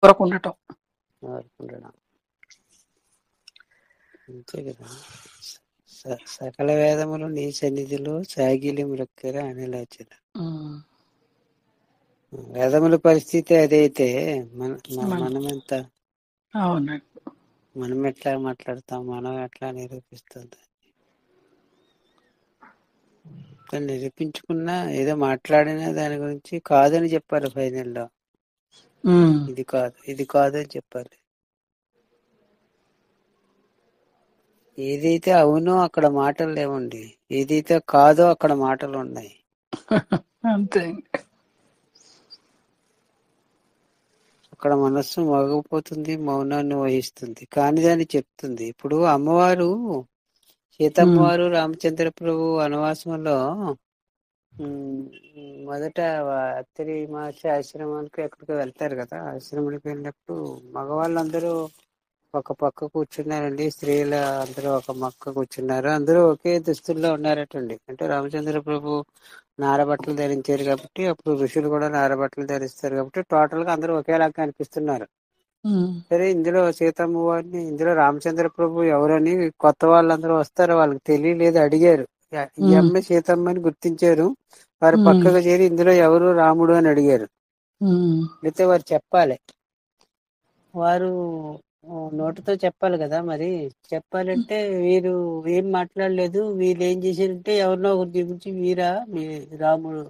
వరకు ఉండటం. ఉండడం అంతే కదా. సకల వేదములు నీ సన్నిధిలో సాగిలి మృక్కెర అనిలచన. వేదముల పరిస్థితి అదైతే మనం ఎంత, అవునండి. మనం ఎట్లా మాట్లాడతాం, మనం ఎట్లా నిరూపిస్తుంది. నిరూపించుకున్నా ఏదో మాట్లాడినా దాని గురించి కాదని చెప్పారు ఫైనల్లో. ఇది కాదు ఇది కాదు అని చెప్పాలి. ఏదైతే అవునో అక్కడ మాటలు లేవండి, ఏదైతే కాదో అక్కడ మాటలు ఉన్నాయి. అంతే. అక్కడ మనస్సు మోగపోతుంది, మౌనాన్ని వహిస్తుంది, కాని దాన్ని చెప్తుంది. ఇప్పుడు అమ్మవారు సీతమ్మవారు రామచంద్ర ప్రభు వనవాసంలో మొదట అత్తిరి మహర్షి ఆశ్రమానికి ఎక్కడికి వెళ్తారు కదా. ఆశ్రమానికి వెళ్ళినప్పుడు మగవాళ్ళందరూ ఒక పక్క కూర్చున్నారండి, స్త్రీలు అందరూ ఒక పక్క కూర్చున్నారు. అందరూ ఒకే దుస్తుల్లో ఉన్నారటండి. అంటే రామచంద్ర ప్రభు నారబట్టలు ధరించారు కాబట్టి, అప్పుడు ఋషులు కూడా నారబట్టలు ధరిస్తారు కాబట్టి టోటల్ గా అందరూ ఒకేలాగా కనిపిస్తున్నారు. సరే, ఇందులో సీతమ్మ వారిని, ఇందులో రామచంద్ర ప్రభు ఎవరని కొత్త వాళ్ళందరూ వస్తారు, వాళ్ళకి తెలియలేదు, అడిగారు. ఈ అమ్మ సీతమ్మని గుర్తించారు. వారు పక్కకు చేరి ఇందులో ఎవరు రాముడు అని అడిగారు. అయితే వారు చెప్పాలి, వారు నోటితో చెప్పాలి కదా. మరి చెప్పాలంటే వీరు ఏం మాట్లాడలేదు. వీళ్ళు ఏం చేశారంటే ఎవరినో ఒకరు చూపించి రాముడు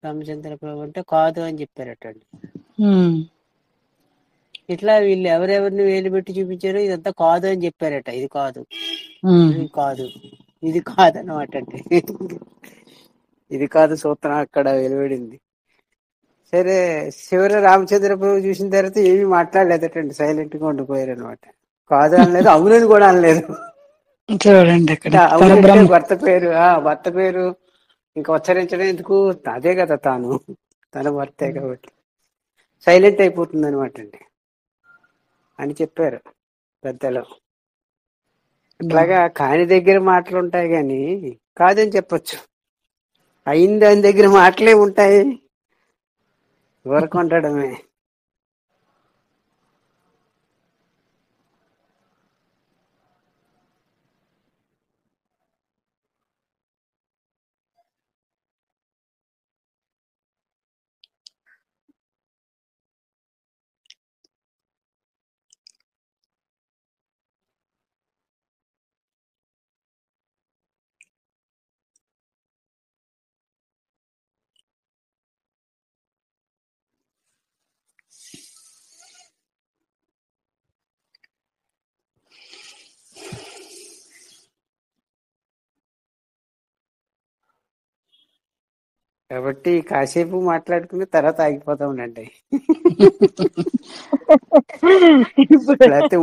రామచంద్ర ప్రభు అంటే కాదు అని చెప్పారటండి. ఇట్లా వీళ్ళు ఎవరెవరిని వేలు పెట్టి చూపించారో ఇదంతా కాదు అని చెప్పారట. ఇది కాదు, ఇది కాదు, ఇది కాదు అన్నమాట. అంటే ఇది కాదు సూత్రం అక్కడ వెలువడింది. సరే, చివరి రామచంద్ర ప్రభు చూసిన తర్వాత ఏమీ మాట్లాడలేదటండి, సైలెంట్ గా ఉండిపోయారు అనమాట. కాదు అనలేదు, అవునని కూడా అనలేదు. చూడండి ఇక్కడ అవునంటే భర్త పేరు ఇంకా ఉచ్చరించడం ఎందుకు, అదే కదా తన భర్తే కాబట్టి సైలెంట్ అయిపోతుంది అనమాట అండి అని చెప్పారు పెద్దలు. అట్లాగా కాని దగ్గర మాటలు ఉంటాయి కానీ కాదని చెప్పొచ్చు. అయిన దాని దగ్గర మాటలే ఉంటాయి, ఊరకుండడమే. కాబట్టి కాసేపు మాట్లాడుకుని తర్వాత ఆగిపోతా ఉండండి. లేకపోతే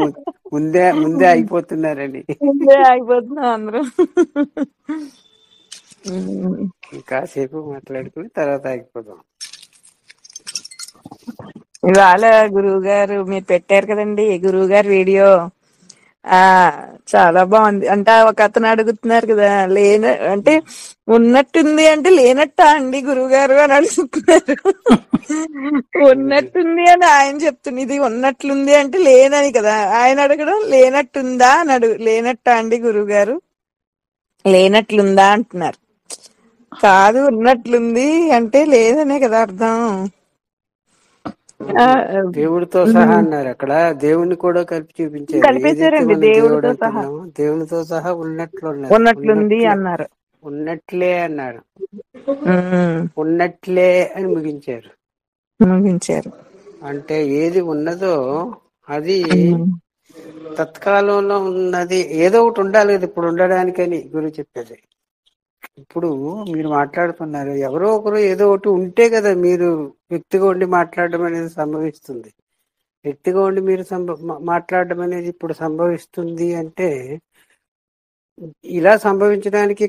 ముందే అయిపోతున్నారని. ముందే ఆగిపోతున్నాం అందరూ. కాసేపు మాట్లాడుకుని తర్వాత ఆగిపోతాం. ఇవాళ గురువు గారు మీరు పెట్టారు కదండి, గురువు గారు వీడియో. చాలా బాగుంది. అంటే ఒక అతను అడుగుతున్నారు కదా, అంటే ఉన్నట్టుంది అంటే లేనట్టా అండి గురువు గారు అని అడుగుతున్నారు. ఉన్నట్టుంది అని ఆయన చెప్తుంది, ఇది ఉన్నట్లుంది అంటే లేనని కదా ఆయన అడగడం. లేనట్టుందా అని లేనట్టా అండి గురువు గారు, లేనట్లుందా అంటున్నారు. కాదు, ఉన్నట్లుంది అంటే లేదనే కదా అర్థం. దేవుడితో సహా అన్నారు అక్కడ. దేవుణ్ణి కూడా కలిపి చూపించారు. ఏదైతే కల్పించారండి, మనం దేవుడు దేవుడితో సహా అంటున్నామో దేవునితో సహా ఉన్నట్లు అన్నారు. ఉన్నట్లుంది అన్నారు. ఉన్నట్లే అన్నారు. ఉన్నట్లే అని ముగించారు. అంటే ఏది ఉన్నదో అది తత్కాలంలో ఉన్నది, ఏదో ఒకటి ఉండాలి కదా ఇప్పుడు ఉండడానికని గురువు చెప్పేది. ఇప్పుడు మీరు మాట్లాడుతున్నారు, ఎవరో ఒకరు ఏదో ఒకటి ఉంటే కదా మీరు వ్యక్తిగా ఉండి మాట్లాడడం అనేది సంభవిస్తుంది. వ్యక్తిగా ఉండి మీరు మాట్లాడడం అనేది ఇప్పుడు సంభవిస్తుంది అంటే ఇలా సంభవించడానికి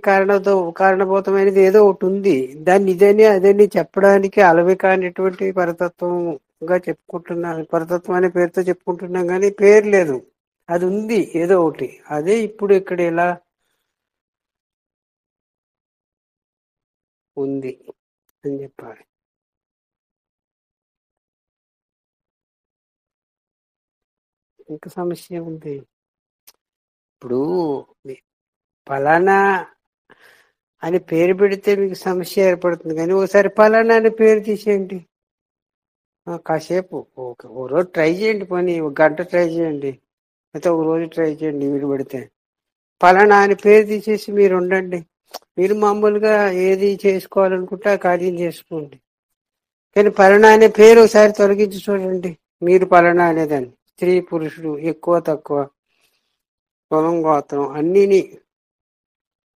కారణభూతమైనది ఏదో ఒకటి ఉంది. దాన్ని ఇదని అదని చెప్పడానికి అలవి కానిటువంటి పరతత్వంగా చెప్పుకుంటున్నాం. పరతత్వం అనే పేరుతో చెప్పుకుంటున్నాం కానీ పేరు లేదు, అది ఉంది ఏదో ఒకటి. అదే ఇప్పుడు ఇక్కడ ఇలా ఉంది అని చెప్పాలి. ఇంకా సమస్య ఉంది. ఇప్పుడు మీ- ఫలానా అని పేరు పెడితే మీకు సమస్య ఏర్పడుతుంది, కానీ ఒకసారి ఫలానా అని పేరు తీసేయండి. కాసేపు ఓ రోజు ట్రై చేయండి, పోనీ ఒక గంట ట్రై చేయండి, అయితే ఒక రోజు ట్రై చేయండి. వీలు పెడితే ఫలానా అని పేరు తీసేసి మీరు ఉండండి. మీరు మామూలుగా ఏది చేసుకోవాలనుకుంటే ఆ కార్యం చేసుకోండి. కానీ ఫలానా అనే పేరు ఒకసారి తొలగించి చూడండి. మీరు ఫలానా అనేదాన్ని స్త్రీ పురుషుడు ఎక్కువ తక్కువ కులం గోత్రం అన్నిని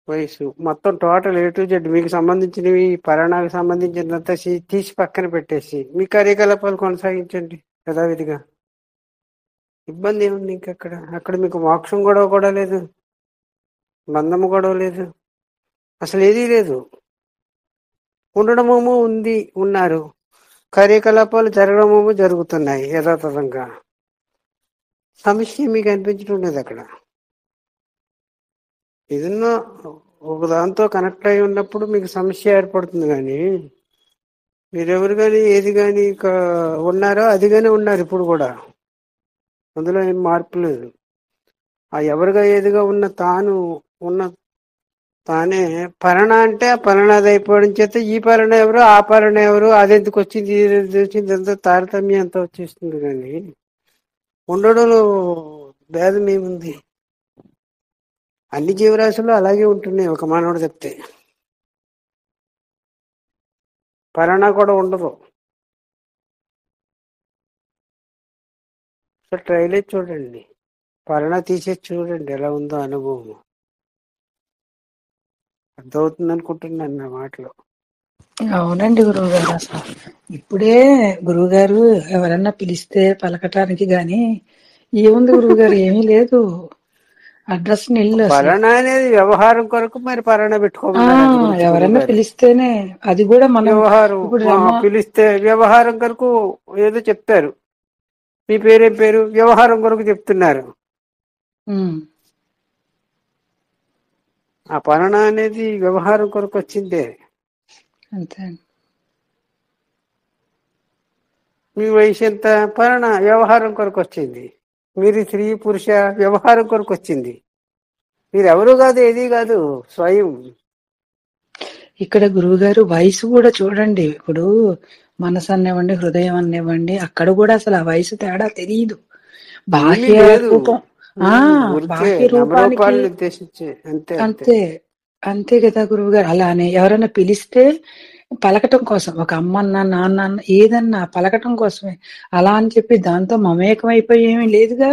వయసు మొత్తం టోటల్ A to Z మీకు సంబంధించినవి ఫలానాకు సంబంధించినంత తీసి పక్కన పెట్టేసి మీ కార్యకలాపాలు కొనసాగించండి యథావిధిగా. ఇబ్బంది ఏముంది ఇంకక్కడ? అక్కడ మీకు మోక్షం గొడవ కూడా లేదు, బంధము గొడవ లేదు, అసలు ఏదీ లేదు. ఉండడమేమో ఉంది, ఉన్నారు. కార్యకలాపాలు జరగడమేమో జరుగుతున్నాయి యథాతథంగా. సమస్య మీకు అనిపించడం లేదు అక్కడ. ఏదన్నా ఒక దాంతో కనెక్ట్ అయి ఉన్నప్పుడు మీకు సమస్య ఏర్పడుతుంది, కానీ మీరెవరు కానీ ఏది కానీ ఉన్నారో అదిగానే ఉన్నారు ఇప్పుడు కూడా. అందులో ఏం మార్పు లేదు. ఆ ఎవరుగా ఏదిగా ఉన్న తానే పరణ అంటే ఆ పరణాది అయిపోవడం చేత ఈ పరణ ఎవరు ఆ పరణ ఎవరు అది ఎందుకు వచ్చింది ఇది ఎందుకు వచ్చింది అంతా తారతమ్యం అంతా వచ్చేస్తుంది. కానీ ఉండడంలో భేదం ఏముంది? అన్ని జీవరాశులు అలాగే ఉంటున్నాయి, ఒక మానవుడు చెప్తే. పరణ కూడా ఉండదు. సో ట్రైలే చూడండి, పరణ తీసేసి చూడండి ఎలా ఉందో అనుభవం. అర్థమవుతుంది అనుకుంటున్నాను నా మాటలో. అవునండి గురువుగారు. అసలు ఇప్పుడే గురువుగారు ఎవరన్నా పిలిస్తే పలకటానికి గాని ఏముంది గురువుగారు, ఏమీ లేదు. అడ్రస్ నిల్లు అసలు. పరణ అనేది వ్యవహారం కొరకు మరి పరణ ఆ పెట్టుకోమన్నారు. అందు గురించి ఎవరన్నా గురువు గారు పిలిస్తేనే, అది కూడా మనం వ్యవహారం ఇప్పుడు రమ పిలిస్తే వ్యవహారం కొరకు ఏదో చెప్తారు. మీ పేరేం పేరు? వ్యవహారం కొరకు చెప్తున్నారు. ఉమ్, ఆ పరణ అనేది వ్యవహారం కొరకు వచ్చిందే. అంతే. మీ వయసు ఎంత? పరణ వ్యవహారం కొరకు వచ్చింది. మీరు స్త్రీ పురుష వ్యవహారం కొరకు వచ్చింది. మీరు ఎవరు కాదు, ఏది కాదు, స్వయం. ఇక్కడ గురువుగారు వయసు కూడా చూడండి. ఇప్పుడు మనసు అనివ్వండి, హృదయం అనివ్వండి, అక్కడ కూడా అసలు ఆ వయసు తేడా తెలియదు. ఏమీ బాహ్య లేదు. రూపం, ఆ ఊరికే బాహ్య రూపానికి నామరూపాలను ఉద్దేశించి అంతే అంతే. అంతే. అంతే కదా గురువుగారు. అలానే ఎవరైనా పిలిస్తే పలకటం కోసం, ఒక అమ్మ అన్న నాన్న అన్న ఏదన్నా పలకటం కోసమే. అలా అని చెప్పి దాంతో మమేకం అయిపోయి ఏమీ లేదుగా.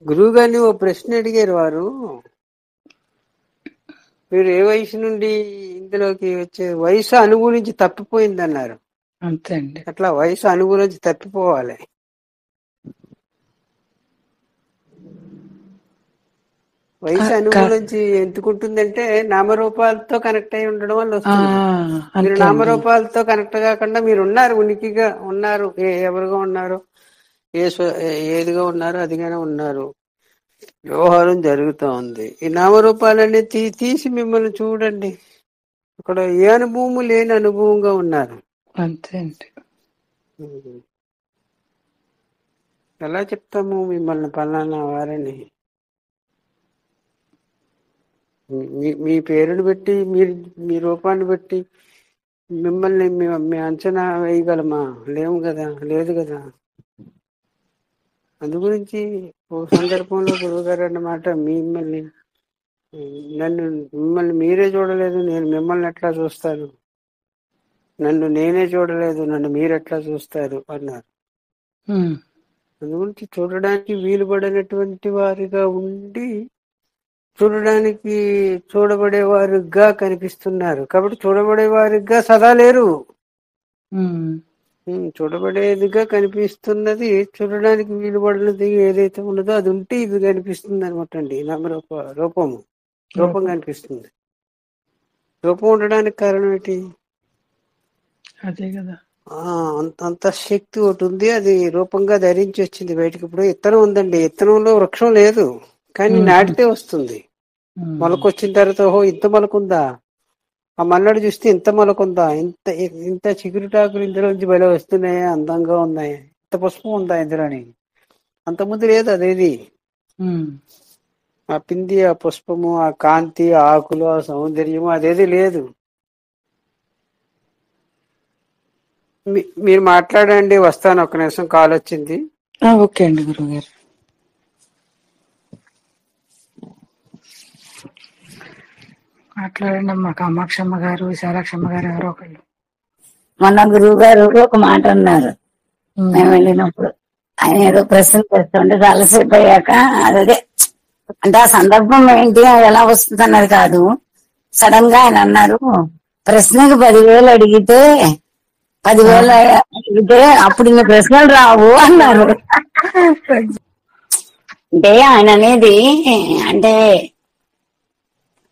గురువు గారిని ఓ ప్రశ్న అడిగారు వారు. మీరు ఏ వయసు నుండి ఇందులోకి వచ్చే? వయసు అనుభవం నుంచి తప్పిపోయింది అన్నారు. అంతే అండి. అట్లా వయసు అనుభవం నుంచి తప్పిపోవాలి. వయసు అనుభవం నుంచి ఎందుకుంటుందంటే నామరూపాలతో కనెక్ట్ అయి ఉండడం వల్ల వస్తుంది. మీరు అంతే అండి. నామరూపాలతో కనెక్ట్ కాకుండా మీరు ఉన్నారు, ఉనికిగా ఉన్నారు, ఎవరుగా ఉన్నారు, ఏదిగా ఉన్నారు అదిగానే ఉన్నారు. వ్యవహారం జరుగుతూ ఉంది. ఈ నామరూపాలన్నీ తీసి మిమ్మల్ని చూడండి. అక్కడ ఏ అనుభవము లేని అనుభవంగా ఉన్నారు. అంతే అండి. ఎలా చెప్తాము మిమ్మల్ని పలానా వారని? మీ పేరుని బట్టి, మీ రూపాన్ని బట్టి మిమ్మల్ని మీ అంచనా వేయగలమా? లేము కదా, లేదు కదా. అందు గురించి ఓ సందర్భంలో గురువుగారు అన్నమాట, మిమ్మల్ని మీరే చూడలేదు, నేను మిమ్మల్ని ఎట్లా చూస్తాను? నన్ను నేనే చూడలేదు, నన్ను మీరెట్లా చూస్తారు అన్నారు. అందు గురించి చూడడానికి వీలుపడినటువంటి వారిగా ఉండి చూడడానికి చూడబడేవారుగా కనిపిస్తున్నారు. కాబట్టి చూడబడేవారిగా సదా లేరు. చూడబడేదిగా కనిపిస్తున్నది, చూడడానికి వీలుపడినది ఏదైతే ఉన్నదో అది ఉంటే ఇది కనిపిస్తుంది అనమాట అండి. రూపం కనిపిస్తుంది. రూపం ఉండడానికి కారణం ఏంటి? అదే కదా. అంత శక్తి ఒకటి ఉంది, అది రూపంగా ధరించి వచ్చింది బయటకు. ఇప్పుడు ఇత్తనం ఉందండి, ఇత్తనంలో వృక్షం లేదు, కానీ నాటితే వస్తుంది. మొలకొచ్చిన తర్వాత ఓహో ఇంత మొలకుందా, ఆ మన్నాడు చూస్తే ఇంత మొలకుందా, ఇంత చిగురుటాకులు ఇందులోంచి బయట వస్తున్నాయా, అందంగా ఉన్నాయి, ఇంత పుష్పం ఉందా ఇందులోని అంతకుముందు లేదు అదేది. ఉమ్. ఆ పిండి, ఆ పుష్పము, ఆ కాంతి, ఆ ఆకులు, ఆ సౌందర్యము అదేది లేదు. మీరు మాట్లాడండి, వస్తాను, ఒక్క నిమిషం కాల్ వచ్చింది. ఓకే అండి గురువు గారు. మాట్లాడండి అమ్మా. కామాక్షమ్మ గారు, విశాలాక్షమ్మ గారు, ఎవరో ఒకళ్ళు. మొన్న గురువు గారు ఒక మాట అన్నారు ఉమ్. మేము వెళ్ళినప్పుడు. ఆయన ఏదో ప్రశ్న చేస్తుంటే చాలాసేపు అయ్యాక అదే అంటే ఆ సందర్భం ఏంటి, అది ఎలా వస్తుంది అన్నది కాదు. సడన్ గా ఆయన అన్నారు, ప్రశ్నకి 10,000 అడిగితే 10,000 అడిగితే అప్పుడు ఇన్ని ప్రశ్నలు రావు అన్నారు. అంటే ఆయన అనేది అంటే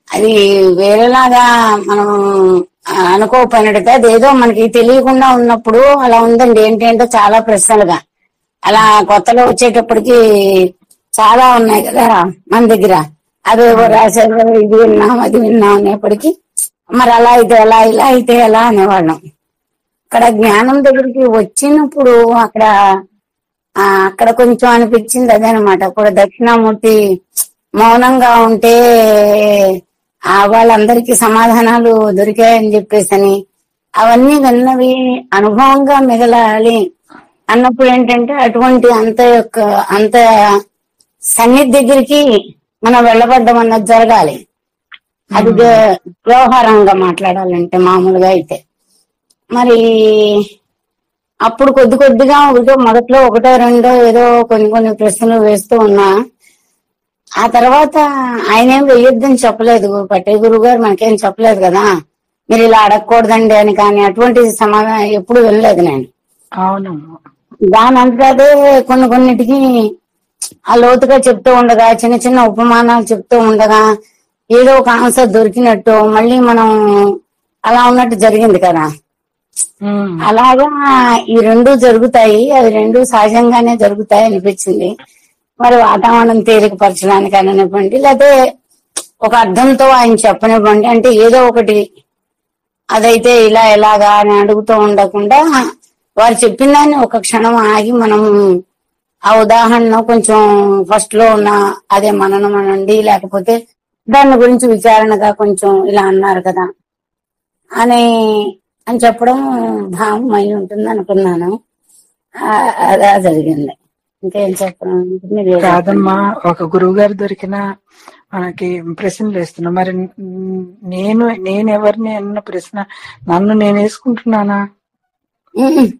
అది వేరేలాగా మనం అనుకోకపోయినట్టయితే అదేదో మనకి తెలియకుండా ఉన్నప్పుడు అలా ఉందండి. ఏంటంటే చాలా ప్రశ్నలుగా అలా కొత్తలో వచ్చేటప్పటికి చాలా ఉన్నాయి కదా మన దగ్గర. అవేవో రాశారు, ఇది విన్నాం అది విన్నాం అనేప్పటికీ మరి అలా అయితే ఎలా, ఇలా అయితే ఎలా అనేవాళ్ళం. అక్కడ జ్ఞానం దగ్గరికి వచ్చినప్పుడు అక్కడ కొంచెం అనిపించింది అదేనమాట. ఇప్పుడు దక్షిణామూర్తి మౌనంగా ఉంటే వాళ్ళందరికీ సమాధానాలు దొరికాయని చెప్పేసి అవన్నీ విన్నవి అనుభవంగా మిగలాలి అన్నప్పుడు ఏంటంటే అటువంటి అంత సన్నిధి దగ్గరికి మనం వెళ్ళబడ్డం అన్నది జరగాలి. అది వ్యవహారంగా మాట్లాడాలంటే మామూలుగా అయితే మరి అప్పుడు కొద్దిగా మొదట్లో ఒకటో రెండో ఏదో కొన్ని ప్రశ్నలు వేస్తూ ఉన్నా. ఆ తర్వాత ఆయన ఏం వెయ్యొద్దని చెప్పలేదు, పట్టే గురువు గారు మనకేం చెప్పలేదు కదా మీరు ఇలా అడగకూడదండి అని. కానీ అటువంటి సమాధానం ఎప్పుడు వెళ్ళలేదు నేను. అవును. దాని అంతదే కొన్నిటికి ఆ లోతుగా చెప్తూ ఉండగా, చిన్న చిన్న ఉపమానాలు చెప్తూ ఉండగా ఏదో ఒక ఆన్సర్ దొరికినట్టు మళ్ళీ మనం అలా ఉన్నట్టు జరిగింది కదా. అలాగా ఈ రెండు జరుగుతాయి, అవి రెండు సహజంగానే జరుగుతాయి అనిపించింది. మరి వాతావరణం తేలికపరచడానికి అననివ్వండి, లేకపోతే ఒక అర్థంతో ఆయన చెప్పనివ్వండి, అంటే ఏదో ఒకటి అదైతే ఇలా ఎలాగా అని అడుగుతూ ఉండకుండా వారు చెప్పిన దాన్ని ఒక క్షణం ఆగి మనం ఆ ఉదాహరణ కొంచెం ఫస్ట్ లో ఉన్న అదే మననం అనండి, లేకపోతే దాని గురించి విచారణగా కొంచెం ఇలా అన్నారు కదా అని చెప్పడం భావం అయి ఉంటుంది అనుకున్నాను. అలా జరిగింది. ఇంకేం చెప్పడం కాదమ్మా, ఒక గురువు గారు దొరికిన మనకి ప్రశ్నలు వేస్తున్నా. మరి నేనెవరిని అన్న ప్రశ్న నన్ను నేను వేసుకుంటున్నానా?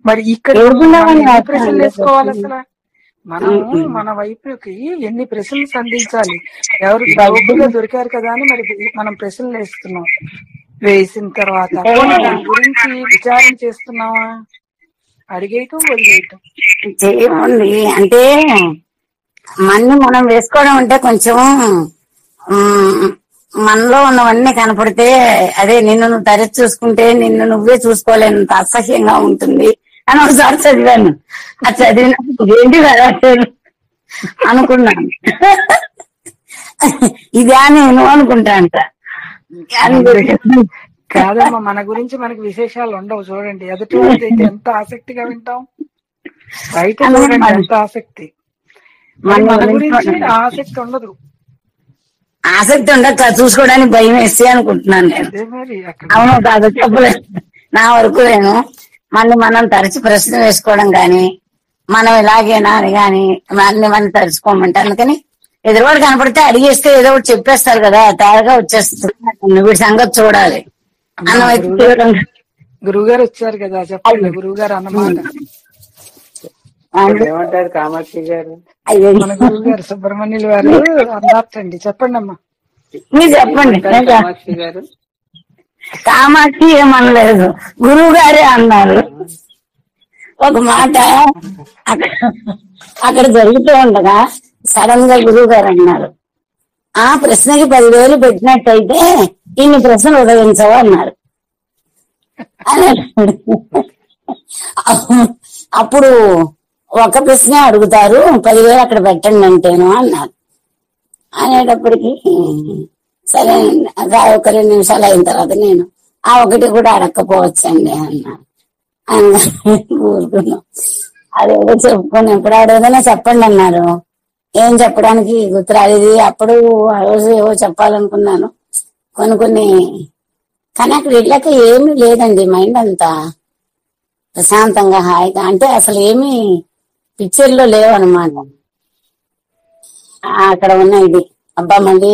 మరి ఇక్కడ ఎన్ని ప్రశ్నలు వేసుకోవాలి అసలు? మనము మన వైపుకి ఎన్ని ప్రశ్నలు సంధించాలి? ఎవరు డబ్బుగా దొరికారు కదా అని మరి మనం ప్రశ్నలు వేస్తున్నాం. వేసిన తర్వాత దాని గురించి విచారణ చేస్తున్నావా? అడిగేయటం వదిలేయటం చేయమండి. అంటే మనం వేసుకోవడం అంటే కొంచెం మనలో ఉన్నవన్నీ కనపడితే అదే నిన్ను నువ్వు తరచి చూసుకుంటే నిన్ను నువ్వే చూసుకోలేనంత అసహ్యంగా ఉంటుంది అని ఒకసారి చదివాను. అది చదివినప్పుడు ఏంటి కదా అనుకున్నాను. ఇదా నేను అనుకుంటా అంట. కాదమ్మా, మన గురించి మనకి విశేషాలు ఉండవు. చూడండి ఎదుటి వాళ్ళైతే ఎంత ఆసక్తిగా వింటాం. బయట చూడండి ఎంత ఆసక్తి, మన గురించి ఆసక్తి ఉండదు. ఆసక్తి ఉండక చూసుకోవడానికి భయం వేస్తే అనుకుంటున్నాను నేను. అవును కాదు చెప్పలేదు నా వరకు. నేను మనం తరచి ప్రశ్న వేసుకోవడం గాని మనం ఇలాగేనా అని గాని మనం తరుచుకోమంటే, అందుకని ఎదురువాడు కనపడితే అడిగేస్తే ఏదో ఒకటి చెప్పేస్తారు కదా, తేరగా వచ్చేస్తుంది. వీడి సంగతి చూడాలి అన్న. గురువు గారు వచ్చారు కదా, చెప్పండి గురువు గారు అన్నమాట. ఏమంటారు కామాక్షి గారు? మన గురువు గారు సుబ్రహ్మణ్యులు గారు అన్నారండి. చెప్పండి అమ్మా, మీరు చెప్పండి. కామాక్షి గారు కామాక్షి ఏమనలేదు, గురువు గారే అన్నారు ఒక మాట. అక్కడ జరుగుతూ ఉండగా సడన్ గా గురువు గారు అన్నారు, ఆ ప్రశ్నకి 10,000 పెట్టినట్టయితే ఇన్ని ప్రశ్నలు ఉదయించవు అన్నారు. అప్పుడు ఒక ప్రశ్న అడుగుతారు, 10,000 అక్కడ పెట్టండి అంటేను అన్నారు. అనేటప్పటికి సరే ఒక 2 నిమిషాలు అయిన తర్వాత నేను ఒకటి కూడా అడగకపోవచ్చండి అన్నా. ఊరుకున్నాం. అదేదో చెప్పుకొని ఎప్పుడు ఏదైనా చెప్పండి అన్నారు. ఏం చెప్పడానికి గుర్తురాదు. ఇది అప్పుడు ఆ రోజు ఏవో చెప్పాలనుకున్నాను కొన్ని. కానీ అక్కడ వెళ్ళాక ఏమీ లేదండి, మైండ్ అంతా ప్రశాంతంగా హాయిగా, అంటే అసలు ఏమీ పిక్చర్ లో లేవన్నమాట. అక్కడ ఉన్న ఇది అబ్బా మళ్ళీ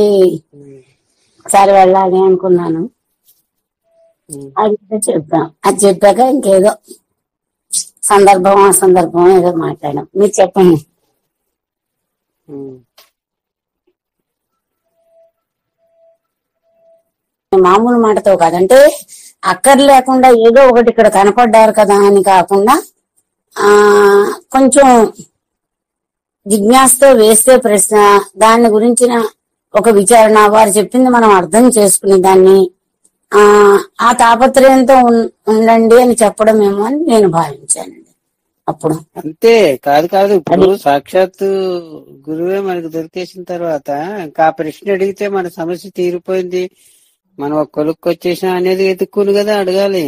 ఒకసారి వెళ్ళాలి అనుకున్నాను. అది చెప్పాం. అది చెప్పాక ఇంకేదో సందర్భం అసందర్భం ఏదో మాట్లాడాం. మీరు చెప్పండి. మామూలు మాటతో కాదంటే అక్కర్ లేకుండా ఏదో ఒకటి ఇక్కడ కనపడ్డారు కదా అని కాకుండా కొంచెం జిజ్ఞాసతో వేస్తే ప్రశ్న, దాని గురించిన ఒక విచారణ, వారు చెప్పింది మనం అర్థం చేసుకుని దాన్ని ఆ తాపత్రయంతో ఉండండి అని చెప్పడమేమో అని నేను భావించానండి అప్పుడు. అంతే. కాదు ఇప్పుడు సాక్షాత్తు గురువే మనకు దొరికేసిన తర్వాత ఇంకా ఆ ప్రశ్న అడిగితే మన సమస్య తీరిపోయింది, మనం ఒక కొలుక్కొచ్చేసాం అనేది ఎదుక్కుని కదా అడగాలి.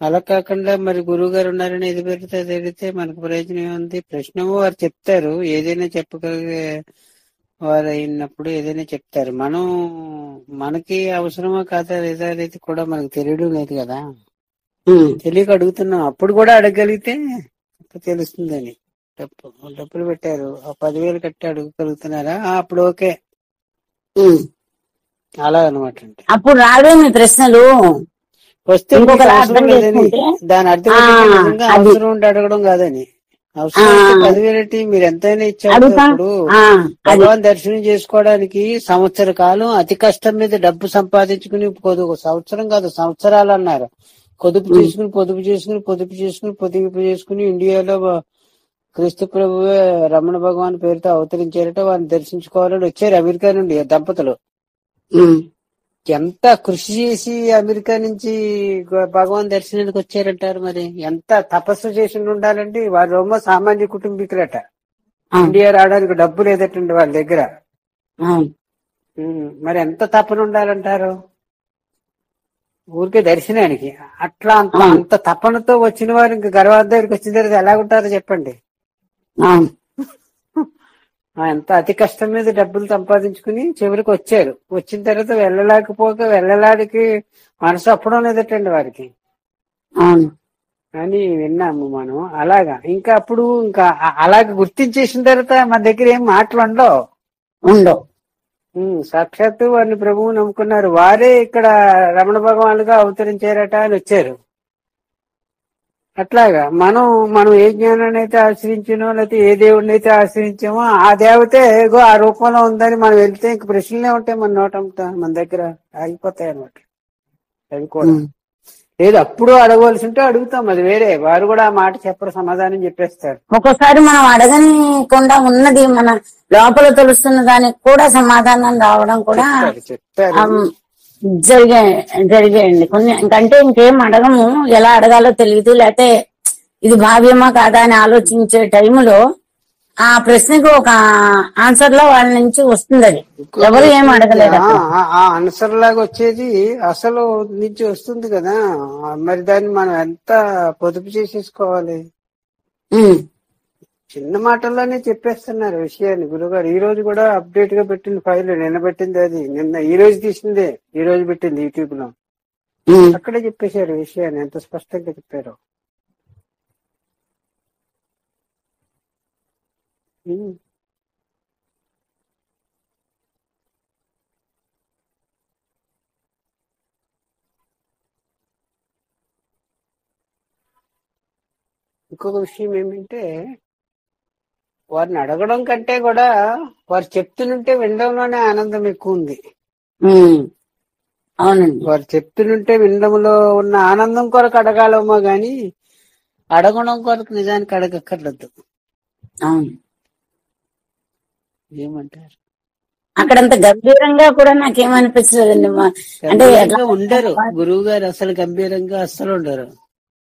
అలా కాకుండా మరి గురువు గారు ఉన్నారని ఇది పెడితే అది అడిగితే మనకు ప్రయోజనం ఏముంది? ప్రశ్నమో వారు చెప్తారు, ఏదైనా చెప్పగలిగే వారు అయినప్పుడు ఏదైనా చెప్తారు. మనకి అవసరమో కాదా లేదా అనేది కూడా మనకు తెలియడం లేదు కదా, తెలియక అడుగుతున్నాం. అప్పుడు కూడా అడగగలిగితే తెలుస్తుందని. డబ్బులు పెట్టారు, 10,000 కట్టి అడగగలుగుతున్నారా? అప్పుడు ఓకే, అలా అనమాట. అంటే అప్పుడు రావే మీ ప్రశ్నలు వస్తే అవసరం లేదని, దాని అర్థం నిజంగా అవసరం ఉండి అడగడం కాదని. అవసరం 10,000 మీరు ఎంతైనా ఇచ్చారు. ఇప్పుడు భగవాన్ దర్శనం చేసుకోవడానికి సంవత్సర కాలం అతి కష్టం మీద డబ్బు సంపాదించుకుని, సంవత్సరం కాదు సంవత్సరాలు అన్నారు, పొదుపు చేసుకుని ఇండియాలో క్రీస్తు ప్రభువే రమణ భగవాన్ పేరుతో అవతరించారట. వారిని దర్శించుకోవాలని వచ్చారు అమెరికా నుండి దంపతులు. ఎంత కృషి చేసి అమెరికా నుంచి భగవాన్ దర్శనానికి వచ్చారంటారు. మరి ఎంత తపస్సు చేసి ఉండాలండి. వారు రొమ్మ సామాన్య కుటుంబీకులట. ఇండియా రావడానికి డబ్బు లేదటండి వాళ్ళ దగ్గర. మరి ఎంత తపన ఉండాలంటారు ఊరికే దర్శనానికి? అట్లా అంత తపనతో వచ్చిన వారు ఇంకా గర్వాధ దగ్గరికి వచ్చిన తర్వాత ఎలాగుంటారో చెప్పండి. ఎంత అతి కష్టం మీద డబ్బులు సంపాదించుకుని చివరికి వచ్చారు. వచ్చిన తర్వాత వెళ్ళలాడికి మనసు అప్పడం లేదటండి వారికి అని విన్నాము మనం. అలాగా ఇంకా అప్పుడు ఇంకా అలాగ గుర్తించేసిన తర్వాత మన దగ్గర ఏం మాటలు ఉండవు. సాక్షాత్తు వారిని ప్రభువు నమ్ముకున్నారు, వారే ఇక్కడ రమణ భగవానులుగా అవతరించారట అని వచ్చారు. అట్లాగా మనం ఏ జ్ఞానాన్ని అయితే ఆశ్రయించానో లేకపోతే ఏ దేవుడిని అయితే ఆశ్రయించామో ఆ దేవతే ఆ రూపంలో ఉందని మనం వెళ్తే ఇంక ప్రశ్నలే ఉంటాయి మన మన దగ్గర ఆగిపోతాయి అన్నమాట. అవి కూడా లేదు, అప్పుడు అడగవలసి ఉంటే అడుగుతాం, అది వేరే. వారు కూడా ఆ మాట చెప్పరు, సమాధానం చెప్పేస్తారు. ఒక్కోసారి మనం అడగనికుండా ఉన్నది మన లోపల తెలుస్తున్న దానికి కూడా సమాధానం రావడం కూడా చెప్తారు. జరిగాయండి కొన్ని. ఇంకంటే ఇంకేం అడగము, ఎలా అడగాలో తెలియదు, లేకపోతే ఇది భావ్యమా కాదా అని ఆలోచించే టైంలో ఆ ప్రశ్నకు ఒక ఆన్సర్ లో వాళ్ళ నుంచి వస్తుంది. అది ఎవరు ఏం అడగలేదు. ఆ ఆన్సర్ లాగా వచ్చేది అసలు నుంచి వస్తుంది కదా. మరి దాన్ని మనం ఎంత పొదుపు చేసేసుకోవాలి. చిన్న మాటల్లోనే చెప్పేస్తున్నారు విషయాన్ని గురుగారు. ఈ రోజు కూడా అప్డేట్ గా పెట్టిన ఫైల్ నిన్న పెట్టింది, అది ఈ రోజు తీసిందే ఈ రోజు పెట్టింది యూట్యూబ్ లో. అక్కడే చెప్పేశారు విషయాన్ని, ఎంత స్పష్టంగా చెప్పారు. ఇంకొక విషయం ఏమంటే, వారిని అడగడం కంటే కూడా వారు చెప్తుంటే వినడంలోనే ఆనందం ఎక్కువ ఉంది. అవునండి, వారు చెప్తుంటే వినడంలో ఉన్న ఆనందం కొరకు అడగాలమో గాని అడగడం కొరకు నిజానికి అడగక్కర్లేదు. అవును, ఏమంటారు? అక్కడంత గంభీరంగా కూడా నాకేమనిపించలేదండి. అంటే ఉండరు గురువు గారు, అసలు గంభీరంగా అస్సలు ఉండరు.